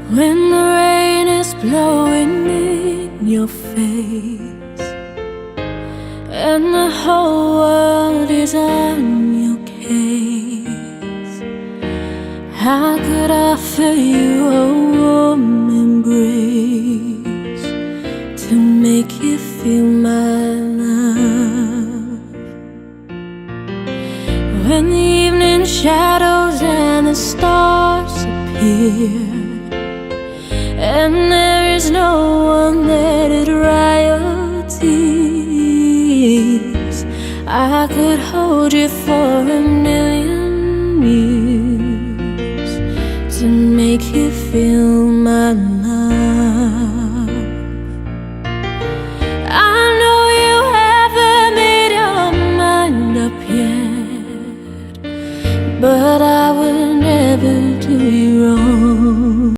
When the rain is blowing in your face and the whole world is on your case, I could offer you a warm embrace to make you feel my love. When the evening shadows and the stars appear, and there is no one there to dry your tears, I could hold you for a million years to make you feel my love.